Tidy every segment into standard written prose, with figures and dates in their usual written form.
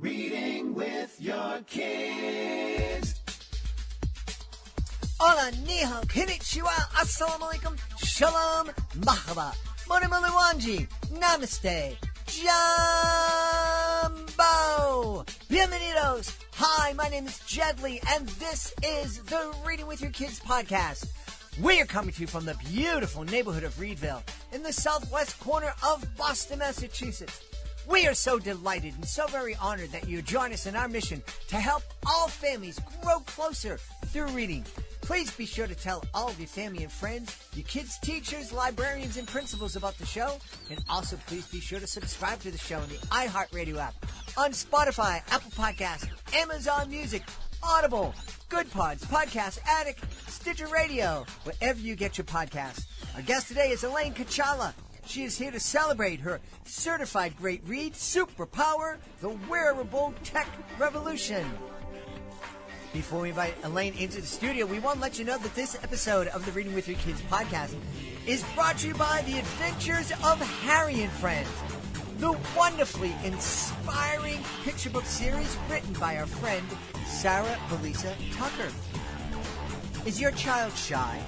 Reading with your kids. Hola, ni hao, konnichiwa, assalamu alaikum, shalom, mahaba, moni wanji, namaste, jumbo. Bienvenidos. Hi, my name is Jedley, and this is the Reading with Your Kids podcast. We are coming to you from the beautiful neighborhood of Reedville in the southwest corner of Boston, Massachusetts. We are so delighted and so very honored that you join us in our mission to help all families grow closer through reading. Please be sure to tell all of your family and friends, your kids' teachers, librarians, and principals about the show. And also please be sure to subscribe to the show in the iHeartRadio app, on Spotify, Apple Podcasts, Amazon Music, Audible, Good Pods, Podcast Addict, Stitcher Radio, wherever you get your podcasts. Our guest today is Elaine Kachala. She is here to celebrate her certified great read, Superpower, the Wearable-Tech Revolution. Before we invite Elaine into the studio, we want to let you know that this episode of the Reading with Your Kids podcast is brought to you by the Adventures of Harry and Friends, the wonderfully inspiring picture book series written by our friend Sarah Belisa Tucker. Is your child shy?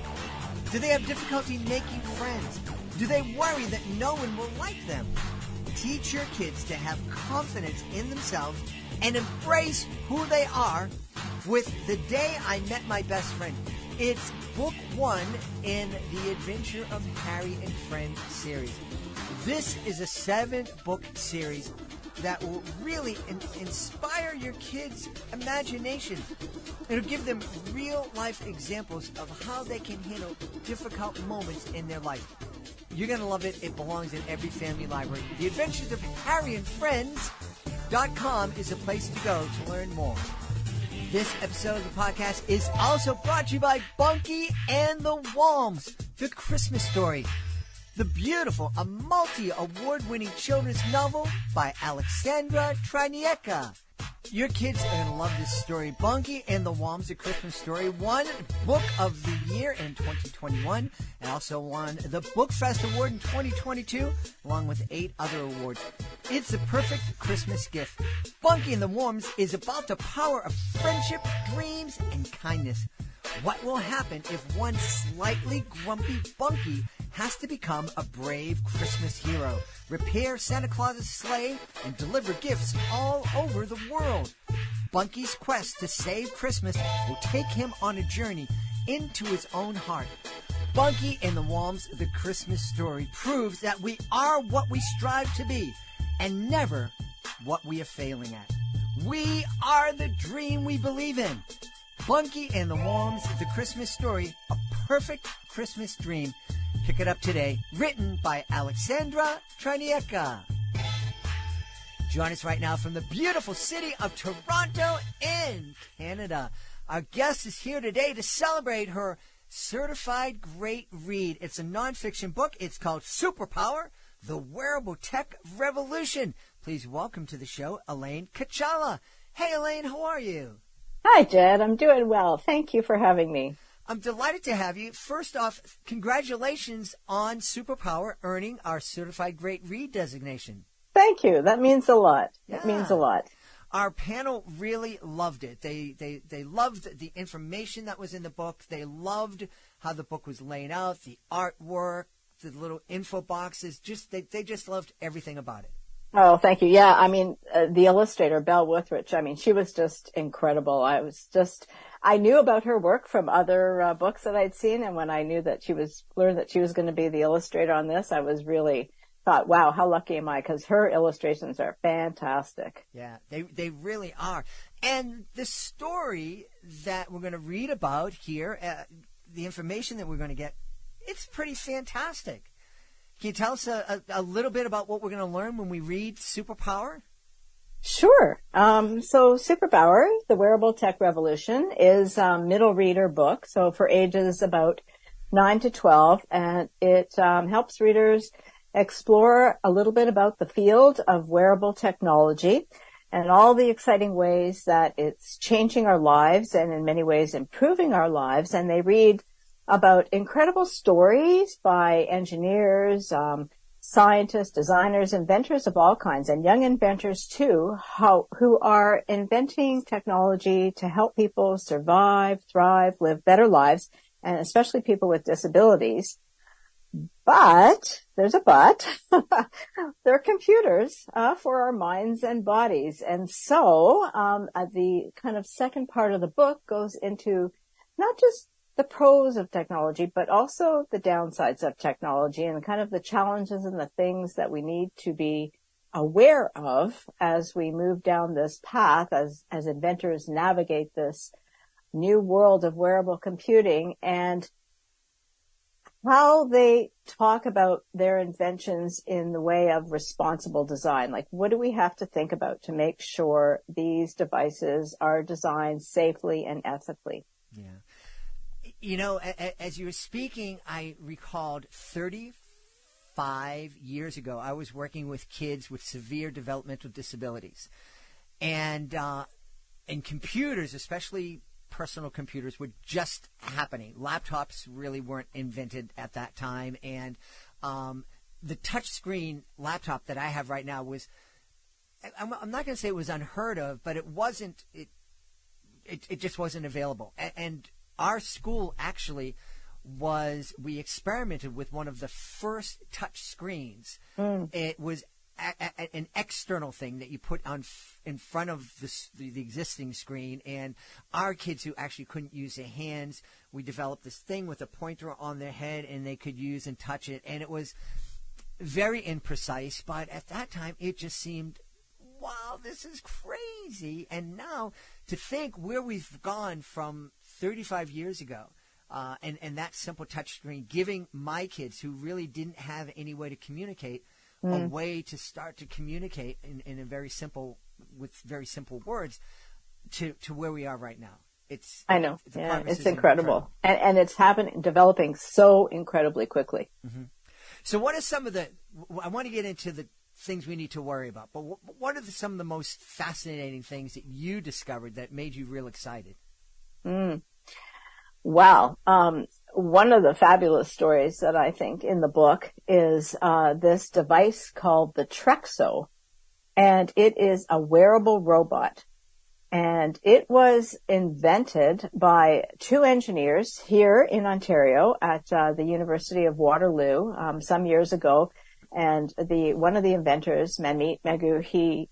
Do they have difficulty making friends? Do they worry that no one will like them? Teach your kids to have confidence in themselves and embrace who they are with The Day I Met My Best Friend. It's book 1 in the Adventure of Harry and Friends series. This is a 7-book series that will really inspire your kids' imagination. It'll give them real-life examples of how they can handle difficult moments in their life. You're going to love it. It belongs in every family library. The Adventures of Harry and Friends.com is a place to go to learn more. This episode of the podcast is also brought to you by Bunky and the Walms, The Christmas Story. The beautiful, a multi-award-winning children's novel by Alexandra Triniecka. Your kids are going to love this story. Bunky and the Walms, A Christmas Story, won Book of the Year in 2021 and also won the Book Fest Award in 2022, along with 8 other awards. It's the perfect Christmas gift. Bunky and the Walms is about the power of friendship, dreams, and kindness. What will happen if one slightly grumpy Bunky has to become a brave Christmas hero, repair Santa Claus's sleigh, and deliver gifts all over the world? Bunky's quest to save Christmas will take him on a journey into his own heart. Bunky and the Walms, The Christmas Story, proves that we are what we strive to be and never what we are failing at. We are the dream we believe in. Bunky and the Walms, The Christmas Story, a perfect Christmas dream. Pick it up today. Written by Alexandra Triniecka. Join us right now from the beautiful city of Toronto in Canada. Our guest is here today to celebrate her certified great read. It's a nonfiction book. It's called Superpower, the Wearable-Tech Revolution. Please welcome to the show, Elaine Kachala. Hey, Elaine, how are you? Hi, Jed. I'm doing well. Thank you for having me. I'm delighted to have you. First off, congratulations on Superpower earning our Certified Great Read designation. Thank you. That means a lot. Yeah. It means a lot. Our panel really loved it. They loved the information that was in the book. They loved how the book was laid out, the artwork, the little info boxes. They just loved everything about it. Oh, thank you. Yeah, I mean, the illustrator, Belle Withrich, I mean, she was just incredible. I knew about her work from other books that I'd seen, and when I knew that learned that she was going to be the illustrator on this, I was really thought, wow, how lucky am I? Because her illustrations are fantastic. Yeah, they really are. And the story that we're going to read about here, the information that we're going to get, it's pretty fantastic. Can you tell us a little bit about what we're going to learn when we read Superpower? Sure. So Superpower, the Wearable-Tech Revolution, is a middle reader book, so for ages about 9 to 12, and it helps readers explore a little bit about the field of wearable technology and all the exciting ways that it's changing our lives and in many ways improving our lives. And they read about incredible stories by engineers, scientists, designers, inventors of all kinds, and young inventors too, who are inventing technology to help people survive, thrive, live better lives, and especially people with disabilities. But, there's a but, they're computers for our minds and bodies. And so the kind of second part of the book goes into not just the pros of technology, but also the downsides of technology and kind of the challenges and the things that we need to be aware of as we move down this path, as inventors navigate this new world of wearable computing, and how they talk about their inventions in the way of responsible design. Like, what do we have to think about to make sure these devices are designed safely and ethically? Yeah. You know, as you were speaking, I recalled 35 years ago, I was working with kids with severe developmental disabilities. And computers, especially personal computers, were just happening. Laptops really weren't invented at that time. And the touchscreen laptop that I have right now was, I'm not going to say it was unheard of, but it wasn't, it just wasn't available. And our school actually we experimented with one of the first touch screens. It was an external thing that you put on in front of the existing screen, and our kids who actually couldn't use their hands, we developed this thing with a pointer on their head, and they could use and touch it, and it was very imprecise, but at that time it just seemed, wow, this is crazy. And now to think where we've gone from 35 years ago, and that simple touch screen, giving my kids who really didn't have any way to communicate a way to start to communicate in a very simple, with very simple words, to where we are right now. I know. It's incredible. And it's developing so incredibly quickly. Mm-hmm. So what are some of I want to get into the things we need to worry about, but what are some of the most fascinating things that you discovered that made you real excited? Wow. One of the fabulous stories that I think in the book is this device called the Trexo, and it is a wearable robot. And it was invented by two engineers here in Ontario at the University of Waterloo some years ago. And one of the inventors, Manmeet Megu, he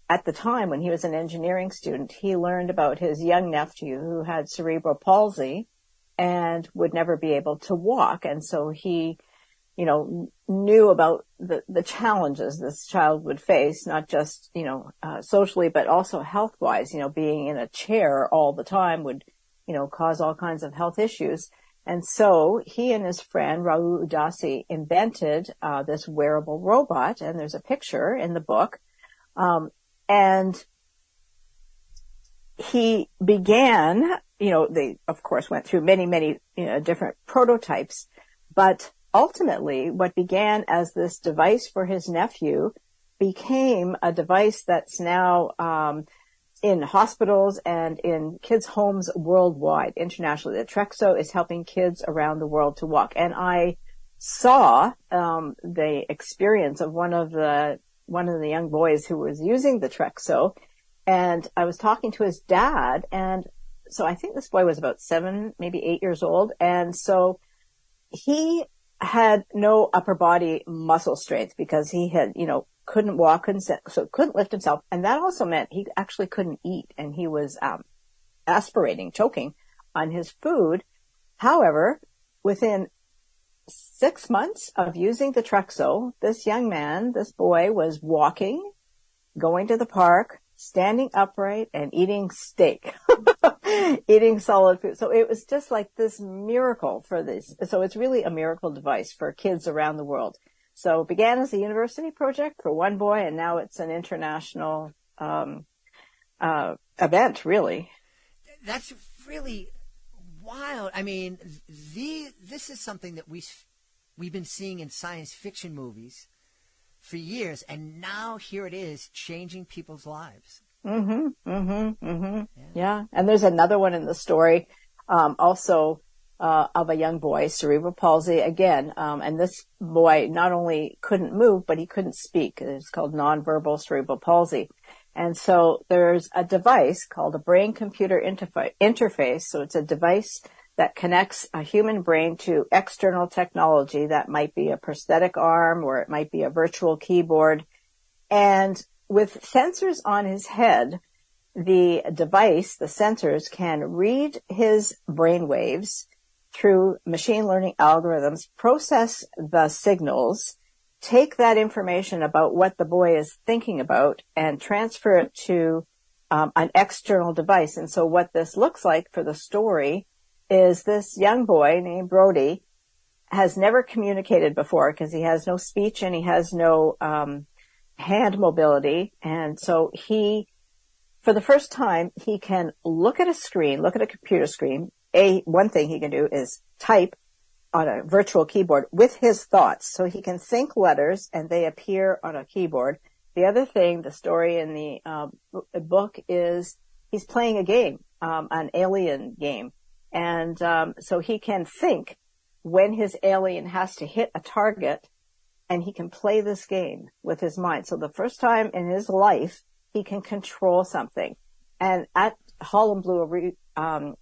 at the time when he was an engineering student, he learned about his young nephew who had cerebral palsy and would never be able to walk. And so he, knew about the challenges this child would face, not just, socially, but also health-wise. Being in a chair all the time would, cause all kinds of health issues. And so he and his friend, Rahul Udasi, invented this wearable robot, and there's a picture in the book. And he began, they, of course, went through many, many different prototypes, but ultimately what began as this device for his nephew became a device that's now in hospitals and in kids' homes worldwide, internationally. The Trexo is helping kids around the world to walk. And I saw the experience of one of the young boys who was using the Trexo, and I was talking to his dad, and so I think this boy was about 7, maybe 8 years old, and so he had no upper body muscle strength because he had, couldn't walk, so couldn't lift himself, and that also meant he actually couldn't eat, and he was aspirating, choking on his food. However, within 6 months of using the Trexo, this young man, this boy, was walking, going to the park, standing upright, and eating steak, eating solid food. So it was just like this miracle for this. So it's really a miracle device for kids around the world. So it began as a university project for one boy, and now it's an international event, really. That's really wild. I mean, this is something that we've been seeing in science fiction movies for years, and now here it is changing people's lives. Yeah. And there's another one in the story, also of a young boy, cerebral palsy again. And this boy not only couldn't move, but he couldn't speak. It's called nonverbal cerebral palsy. And so there's a device called a brain-computer interface. So it's a device that connects a human brain to external technology. That might be a prosthetic arm, or it might be a virtual keyboard. And with sensors on his head, the device, the sensors, can read his brain waves through machine learning algorithms, process the signals, take that information about what the boy is thinking about, and transfer it to an external device. And so what this looks like for the story is this young boy named Brody has never communicated before because he has no speech and he has no hand mobility. And so for the first time, he can look at a computer screen. One thing he can do is type on a virtual keyboard with his thoughts. So he can think letters and they appear on a keyboard. The other thing, the story in the book is he's playing a game, an alien game. And so he can think when his alien has to hit a target, and he can play this game with his mind. So the first time in his life, he can control something. And at Holland Blue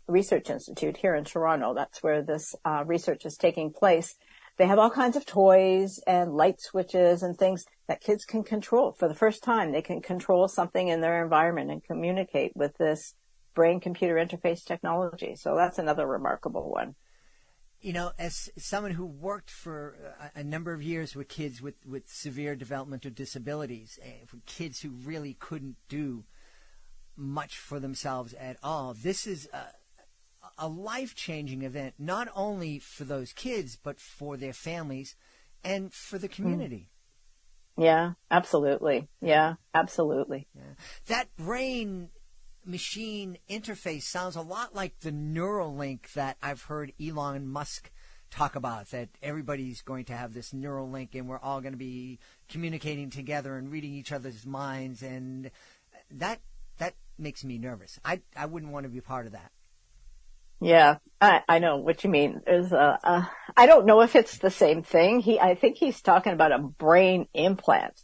Research Institute here in Toronto, that's where this research is taking place. They have all kinds of toys and light switches and things that kids can control. For the first time, they can control something in their environment and communicate with this brain-computer interface technology. So that's another remarkable one. You know, as someone who worked for a number of years with kids with severe developmental disabilities, for kids who really couldn't do much for themselves at all, this is a life-changing event, not only for those kids, but for their families and for the community. Yeah, absolutely. Yeah, absolutely. Yeah. That brain-machine interface sounds a lot like the Neuralink that I've heard Elon Musk talk about, that everybody's going to have this Neuralink and we're all going to be communicating together and reading each other's minds, and that makes me nervous. I wouldn't want to be part of that. Yeah, I know what you mean. There's I don't know if it's the same thing. I think he's talking about a brain implant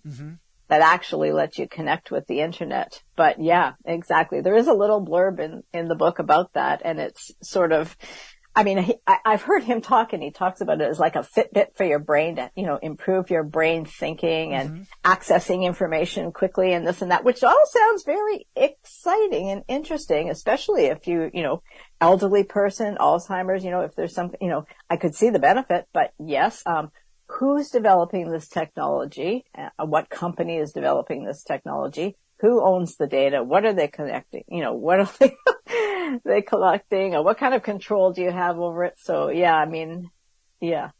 that actually lets you connect with the internet. But yeah, exactly. There is a little blurb in the book about that, and it's sort of, I mean, I've heard him talk, and he talks about it as like a Fitbit for your brain to, improve your brain thinking and accessing information quickly and this and that, which all sounds very exciting and interesting, especially if elderly person, Alzheimer's, if there's something, I could see the benefit, but yes, who's developing this technology? What company is developing this technology? Who owns the data? What are they connecting? What are they collecting? Or what kind of control do you have over it? So yeah, I mean, yeah.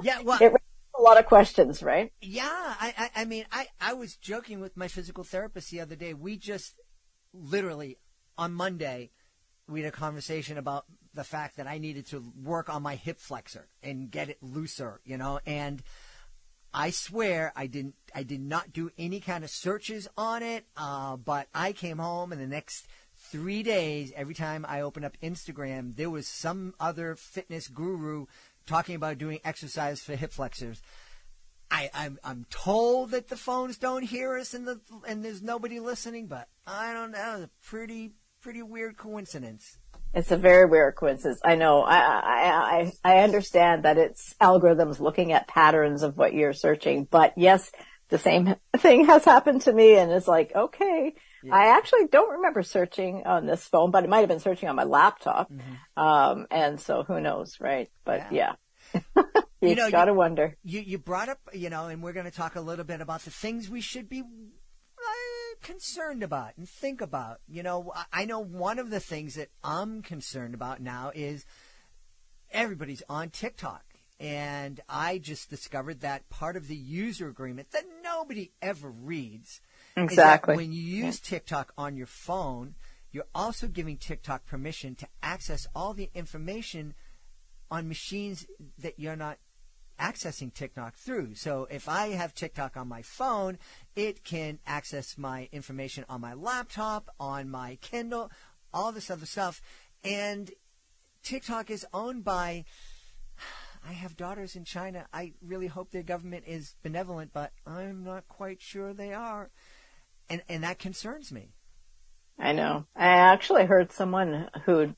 Yeah, well, it raises a lot of questions, right? Yeah, I was joking with my physical therapist the other day. We just literally on Monday, we had a conversation about the fact that I needed to work on my hip flexor and get it looser, and I swear I did not do any kind of searches on it, but I came home and the next 3 days, every time I opened up Instagram, there was some other fitness guru talking about doing exercise for hip flexors. I'm told that the phones don't hear us and there's nobody listening, but I don't know. It's a pretty weird coincidence. It's a very weird coincidence. I know. I understand that it's algorithms looking at patterns of what you're searching, but yes, the same thing has happened to me, and it's like, okay, yeah. I actually don't remember searching on this phone, but it might have been searching on my laptop. And so who knows, right? But yeah. You gotta wonder. You brought up, and we're going to talk a little bit about the things we should be concerned about and think about. I know one of the things that I'm concerned about now is everybody's on TikTok. And I just discovered that part of the user agreement that nobody ever reads exactly is that when you use TikTok on your phone, you're also giving TikTok permission to access all the information on machines that you're not accessing TikTok through. So if I have TikTok on my phone, it can access my information on my laptop, on my Kindle, all this other stuff. And TikTok is owned by, I have daughters in China. I really hope their government is benevolent, but I'm not quite sure they are. And that concerns me. I know. I actually heard someone who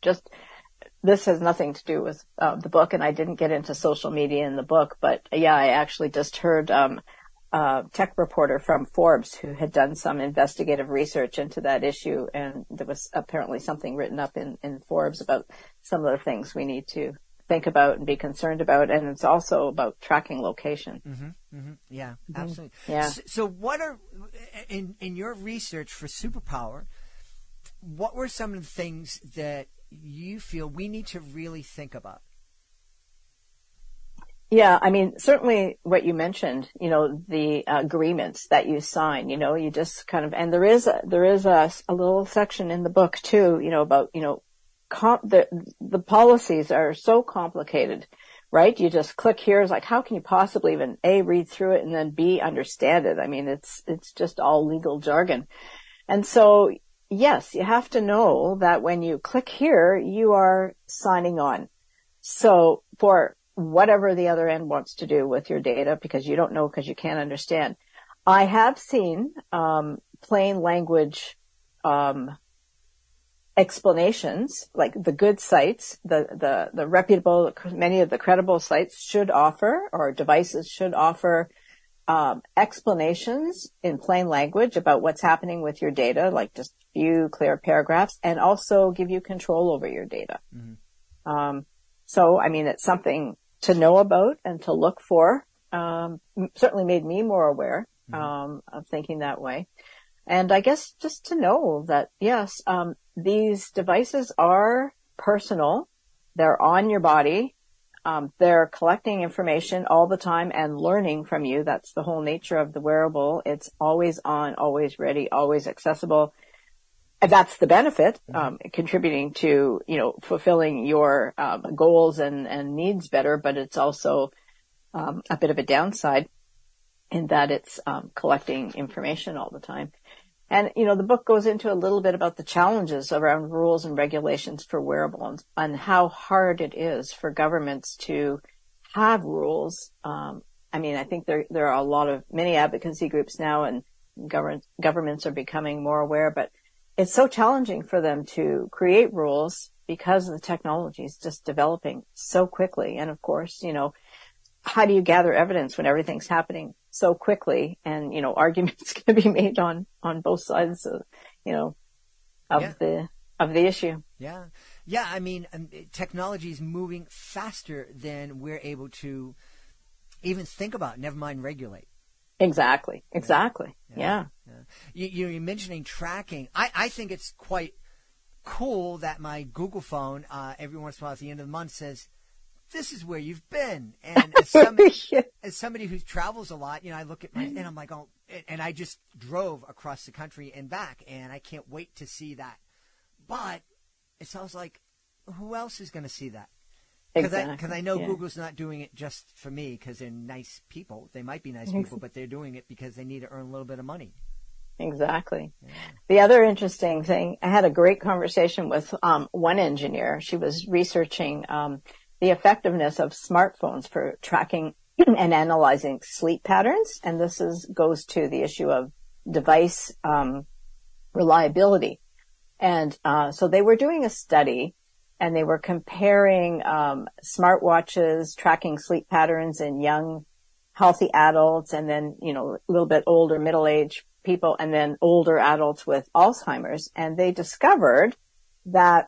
this has nothing to do with the book, and I didn't get into social media in the book, but yeah, I actually just heard a tech reporter from Forbes who had done some investigative research into that issue, and there was apparently something written up in Forbes about some of the things we need to think about and be concerned about, and it's also about tracking location. Mm-hmm, mm-hmm. Yeah, absolutely. Yeah. So what are, in your research for Superpower, what were some of the things that you feel we need to really think about? Yeah, I mean, certainly what you mentioned, the agreements that you sign, you just kind of, and there is a little section in the book too, about, the policies are so complicated, right? You just click here. It's like, how can you possibly even A, read through it, and then B, understand it? I mean, it's just all legal jargon. And so, yes, you have to know that when you click here, you are signing on. So for whatever the other end wants to do with your data, because you don't know, because you can't understand. I have seen plain language explanations, like the good sites, the reputable, many of the credible sites should offer, or devices should offer explanations in plain language about what's happening with your data, like just few clear paragraphs, and also give you control over your data. Mm-hmm. So, I mean, it's something to know about and to look for. Certainly made me more aware of thinking that way. And I guess just to know that, yes, these devices are personal. They're on your body. They're collecting information all the time and learning from you. That's the whole nature of the wearable. It's always on, always ready, always accessible. And that's the benefit, contributing to, fulfilling your goals and needs better. But it's also a bit of a downside in that it's collecting information all the time. And, the book goes into a little bit about the challenges around rules and regulations for wearables and how hard it is for governments to have rules. I mean, I think there are many advocacy groups now, and governments are becoming more aware, but it's so challenging for them to create rules because the technology is just developing so quickly. And of course, how do you gather evidence when everything's happening so quickly, and arguments can be made on both sides of the issue. Yeah. I mean, technology is moving faster than we're able to even think about, never mind regulate. Exactly. Yeah. You're mentioning tracking. I think it's quite cool that my Google phone every once in a while at the end of the month says, "This is where you've been." And as somebody who travels a lot, I look at and I'm like, oh, and I just drove across the country and back, and I can't wait to see that. But it sounds like, who else is going to see that? Because I know Google's not doing it just for me because they're nice people. They might be nice people, but they're doing it because they need to earn a little bit of money. Exactly. Yeah. The other interesting thing, I had a great conversation with one engineer. She was researching the effectiveness of smartphones for tracking and analyzing sleep patterns. And this goes to the issue of device reliability. And so they were doing a study, and they were comparing smartwatches tracking sleep patterns in young, healthy adults, and then, a little bit older, middle-aged people, and then older adults with Alzheimer's. And they discovered that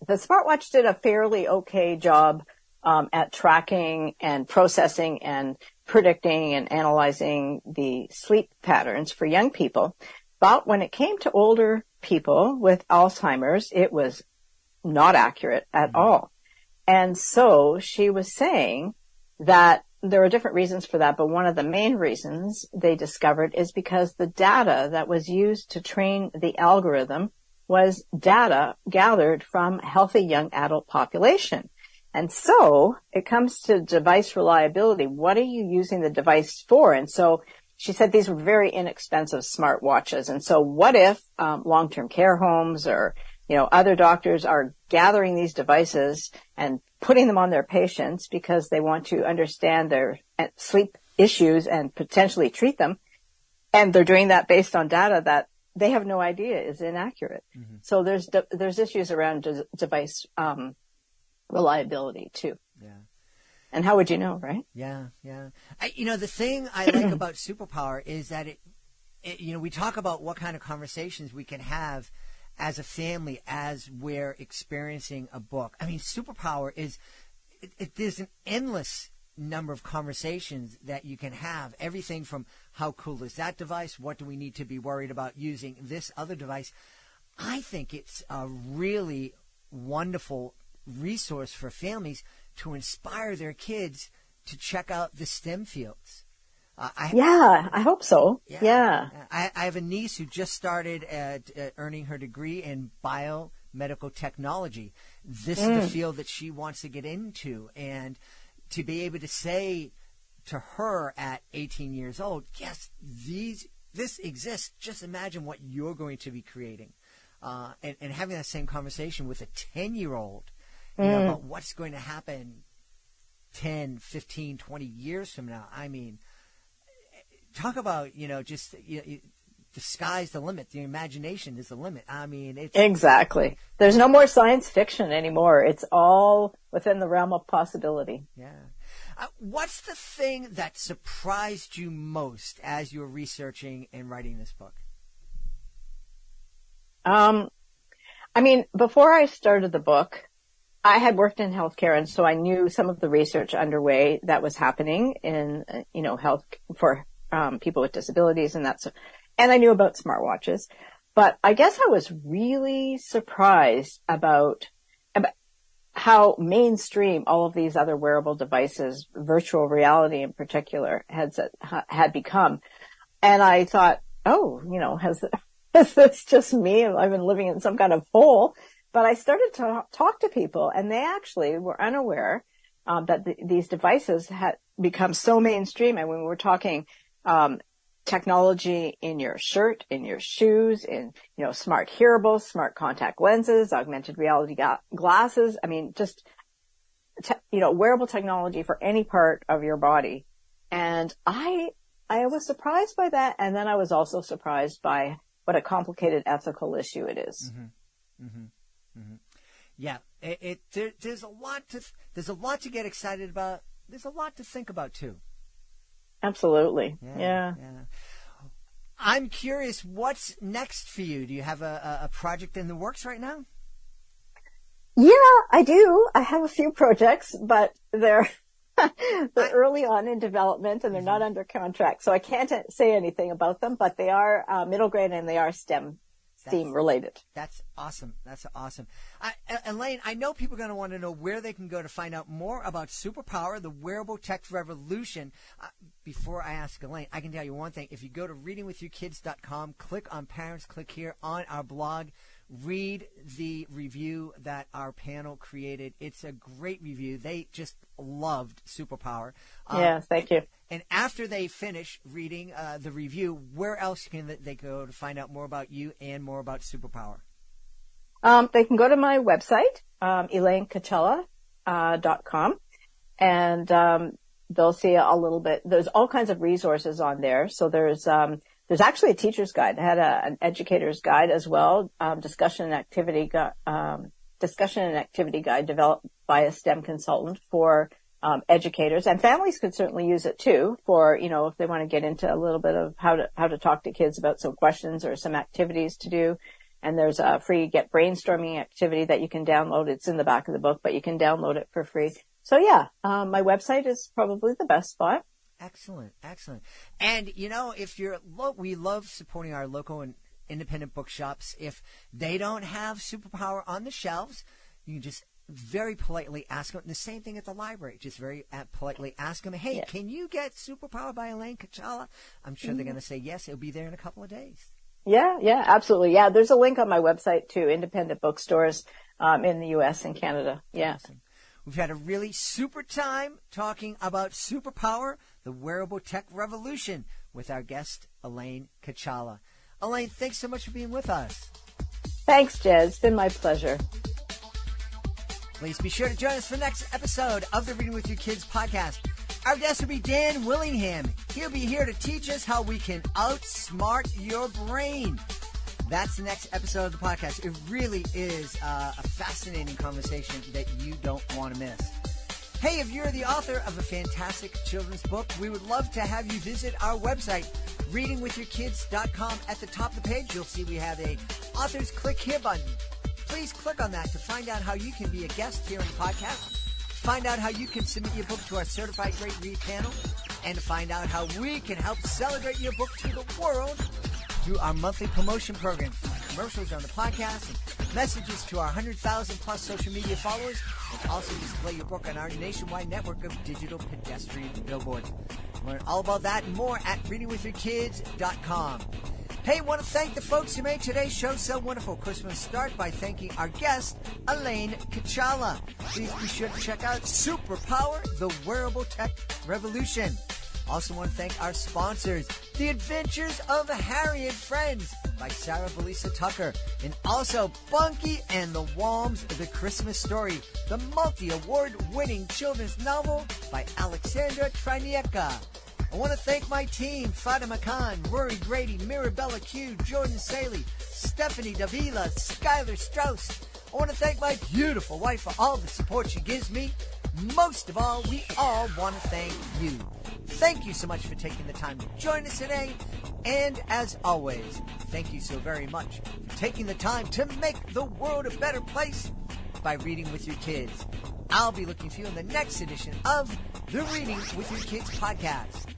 the smartwatch did a fairly okay job at tracking and processing and predicting and analyzing the sleep patterns for young people. But when it came to older people with Alzheimer's, it was not accurate at all. And so she was saying that there are different reasons for that, but one of the main reasons they discovered is because the data that was used to train the algorithm was data gathered from healthy young adult population. And so it comes to device reliability. What are you using the device for? And so she said these were very inexpensive smartwatches. And so what if long-term care homes or other doctors are gathering these devices and putting them on their patients because they want to understand their sleep issues and potentially treat them. And they're doing that based on data that they have no idea is inaccurate. Mm-hmm. So there's issues around device reliability too. Yeah. And how would you know, right? Yeah, yeah. The thing I like about Superpower is that we talk about what kind of conversations we can have as a family as we're experiencing a book. I mean, Superpower is there's an endless number of conversations that you can have. Everything from how cool is that device? What do we need to be worried about using this other device? I think it's a really wonderful resource for families to inspire their kids to check out the STEM fields. I hope so. Yeah. I have a niece who just started earning her degree in biomedical technology. This is the field that she wants to get into. And to be able to say to her at 18 years old, yes, this exists. Just imagine what you're going to be creating. And having that same conversation with a 10-year-old about what's going to happen 10, 15, 20 years from now. I mean, talk about, the sky's the limit. The imagination is the limit. I mean, it's... Exactly. There's no more science fiction anymore. It's all within the realm of possibility. Yeah. What's the thing that surprised you most as you were researching and writing this book? Before I started the book, I had worked in healthcare, and so I knew some of the research underway that was happening in, health for people with disabilities and and I knew about smartwatches. But I guess I was really surprised about how mainstream all of these other wearable devices, virtual reality in particular, had become. And I thought, is this just me? I've been living in some kind of hole. But I started to talk to people, and they actually were unaware that these devices had become so mainstream. And when we were talking technology in your shirt, in your shoes, in smart hearables, smart contact lenses, augmented reality glasses. I mean, just wearable technology for any part of your body. And I was surprised by that, and then I was also surprised by what a complicated ethical issue it is. Mm-hmm. Mm-hmm. Mm-hmm. Yeah, there's a lot to get excited about. There's a lot to think about too. Absolutely. Yeah. I'm curious, what's next for you? Do you have a project in the works right now? Yeah, I do. I have a few projects, but they're early on in development and they're not under contract, so I can't say anything about them. But they are middle grade and they are STEM theme related. That's awesome. That's awesome. Elaine, I know people are going to want to know where they can go to find out more about Superpower, the Wearable-Tech Revolution. Before I ask Elaine, I can tell you one thing. If you go to readingwithyourkids.com, click on Parents, click here on our blog, read the review that our panel created. It's a great review. They just loved Superpower. Yes, thank you. And after they finish reading the review, where else can they go to find out more about you and more about Superpower? They can go to my website, ElaineKachala.com, and they'll see a little bit. There's all kinds of resources on there. So there's actually a teacher's guide. I had an educator's guide as well, discussion and activity guide developed by a STEM consultant for educators, and families could certainly use it too for, if they want to get into a little bit of how to talk to kids about some questions or some activities to do. And there's a free Get Brainstorming activity that you can download. It's in the back of the book, but you can download it for free. So yeah, my website is probably the best spot. Excellent. Excellent. And, if we love supporting our local and independent bookshops. If they don't have Superpower on the shelves, you can just very politely ask them. And the same thing at the library. Just very politely ask them, hey, can you get Superpower by Elaine Kachala? I'm sure they're going to say yes. It'll be there in a couple of days. Yeah, absolutely. Yeah, there's a link on my website to independent bookstores in the U.S. and Canada. Yeah. Awesome. We've had a really super time talking about Superpower, the Wearable-Tech Revolution, with our guest, Elaine Kachala. Elaine, thanks so much for being with us. Thanks, Jed. It's been my pleasure. Please be sure to join us for the next episode of the Reading with Your Kids podcast. Our guest will be Dan Willingham. He'll be here to teach us how we can outsmart your brain. That's the next episode of the podcast. It really is a fascinating conversation that you don't want to miss. Hey, if you're the author of a fantastic children's book, we would love to have you visit our website, readingwithyourkids.com. At the top of the page, you'll see we have a Authors Click Here button. Please click on that to find out how you can be a guest here on the podcast, find out how you can submit your book to our Certified Great Read panel, and to find out how we can help celebrate your book to the world through our monthly promotion program, commercials on the podcast, and messages to our 100,000 plus social media followers, and also display your book on our nationwide network of digital pedestrian billboards. Learn all about that and more at readingwithyourkids.com. Hey, want to thank the folks who made today's show so wonderful. Of course, we're going to start by thanking our guest, Elaine Kachala. Please be sure to check out Superpower, the Wearable-Tech Revolution. Also want to thank our sponsors, The Adventures of Harry and Friends by Sarah Belisa Tucker, and also Bunky and the Walms, The Christmas Story, the multi-award-winning children's novel by Alexandra Triniecka. I want to thank my team, Fatima Khan, Rory Grady, Mirabella Q, Jordan Saley, Stephanie Davila, Skylar Strauss. I want to thank my beautiful wife for all the support she gives me. Most of all, we all want to thank you. Thank you so much for taking the time to join us today. And as always, thank you so very much for taking the time to make the world a better place by reading with your kids. I'll be looking for you in the next edition of the Reading with Your Kids podcast.